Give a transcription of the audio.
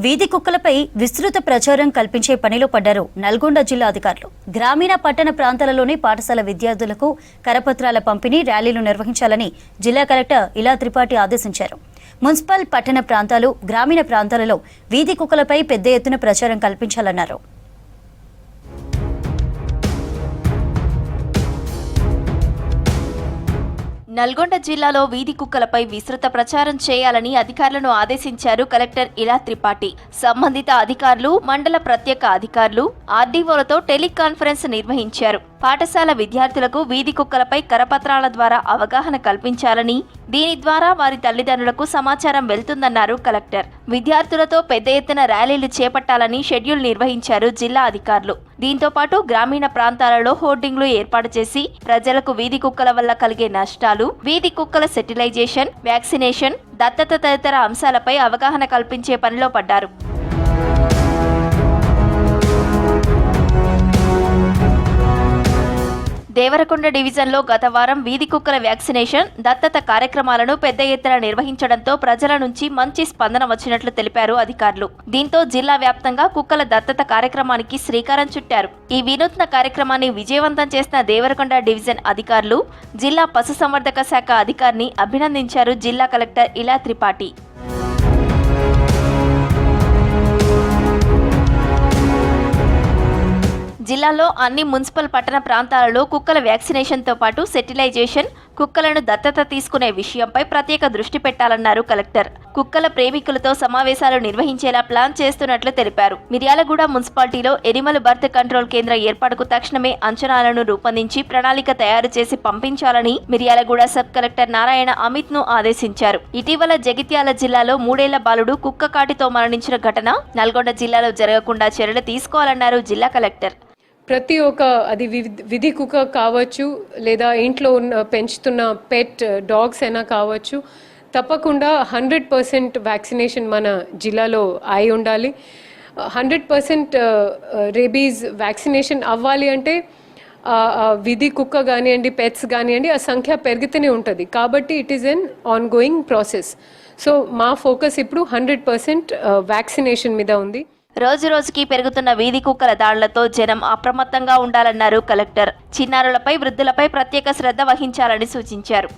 వీధి కుక్కలపై విస్తృత ప్రచారం కల్పించే పనిలో పడ్డారు నల్గొండ జిల్లా అధికారులు. గ్రామీణ పట్టణ ప్రాంతాలలోని పాఠశాల విద్యార్థులకు కరపత్రాల పంపిణీ ర్యాలీలు నిర్వహించాలని జిల్లా కలెక్టర్ ఇలా త్రిపాఠి ఆదేశించారు. మున్సిపల్ పట్టణ ప్రాంతాలు, గ్రామీణ ప్రాంతాలలో వీధి కుక్కలపై పెద్ద ఎత్తున ప్రచారం కల్పించాలన్నారు. నల్గొండ జిల్లాలో వీధి కుక్కలపై విస్తృత ప్రచారం చేయాలని అధికారులను ఆదేశించారు కలెక్టర్ ఇలా త్రిపాఠి. సంబంధిత అధికారులు, మండల ప్రత్యేక అధికారులు, ఆర్డీఓలతో టెలికాన్ఫరెన్స్ నిర్వహించారు. పాఠశాల విద్యార్థులకు వీధి కుక్కలపై కరపత్రాల ద్వారా అవగాహన కల్పించాలని, దీని ద్వారా వారి తల్లిదండ్రులకు సమాచారం వెళ్తుందన్నారు కలెక్టర్. విద్యార్థులతో పెద్ద ఎత్తున ర్యాలీలు చేపట్టాలని షెడ్యూల్ నిర్వహించారు జిల్లా అధికారులు. దీంతో పాటు గ్రామీణ ప్రాంతాలలో హోర్డింగ్లు ఏర్పాటు చేసి ప్రజలకు వీధి కుక్కల వల్ల కలిగే నష్టాలు, వీధి కుక్కల సెటిలైజేషన్, వ్యాక్సినేషన్, దత్తత తదితర అంశాలపై అవగాహన కల్పించే పనిలో పడ్డారు. దేవరకొండ డివిజన్లో గత వారం వీధి కుక్కల వ్యాక్సినేషన్, దత్తత కార్యక్రమాలను పెద్ద ఎత్తున నిర్వహించడంతో ప్రజల నుంచి మంచి స్పందన వచ్చినట్లు తెలిపారు అధికారులు. దీంతో జిల్లా వ్యాప్తంగా కుక్కల దత్తత కార్యక్రమానికి శ్రీకారం చుట్టారు. ఈ వినూత్న కార్యక్రమాన్ని విజయవంతం చేసిన దేవరకొండ డివిజన్ అధికారులు, జిల్లా పశుసంవర్ధక శాఖ అధికారిని అభినందించారు జిల్లా కలెక్టర్ ఇలా త్రిపాఠి. జిల్లాలో అన్ని మున్సిపల్ పట్టణ ప్రాంతాలలో కుక్కల వ్యాక్సినేషన్తో పాటు సెటిలైజేషన్, కుక్కలను దత్తత తీసుకునే విషయంపై ప్రత్యేక దృష్టి పెట్టాలన్నారు కలెక్టర్. కుక్కల ప్రేమికులతో సమావేశాలు నిర్వహించేలా ప్లాన్ చేస్తున్నట్లు తెలిపారు. మిర్యాలగూడ మున్సిపాలిటీలో ఎనిమల్ బర్త్ కంట్రోల్ కేంద్ర ఏర్పాటుకు తక్షణమే అంచనాలను రూపొందించి ప్రణాళిక తయారు చేసి పంపించాలని మిర్యాలగూడ సబ్ కలెక్టర్ నారాయణ అమిత్ ను ఆదేశించారు. ఇటీవల జగిత్యాల జిల్లాలో 3 ఏళ్ల బాలుడు కుక్క కాటితో మరణించిన ఘటన నల్గొండ జిల్లాలో జరగకుండా చర్యలు తీసుకోవాలన్నారు జిల్లా కలెక్టర్. ప్రతి ఒక్క అది విధి కుక్క కావచ్చు, లేదా ఇంట్లో పెంచుతున్న పెట్ డాగ్స్ అయినా కావచ్చు, తప్పకుండా 100% వ్యాక్సినేషన్ మన జిల్లాలో అయి ఉండాలి. 100% రేబీస్ వ్యాక్సినేషన్ అవ్వాలి అంటే విధి కుక్క కానివ్వండి, పెట్స్ కానివ్వండి, ఆ సంఖ్య పెరుగుతూనే ఉంటుంది. కాబట్టి it is an ongoing process. So మా ఫోకస్ ఇప్పుడు 100% వ్యాక్సినేషన్ మీద ఉంది. రోజు రోజుకి పెరుగుతున్న వీధి కుక్కల దాడులతో జనం అప్రమత్తంగా ఉండాలన్నారు కలెక్టర్. చిన్నారులపై, వృద్ధులపై ప్రత్యేక శ్రద్ధ వహించాలని సూచించారు.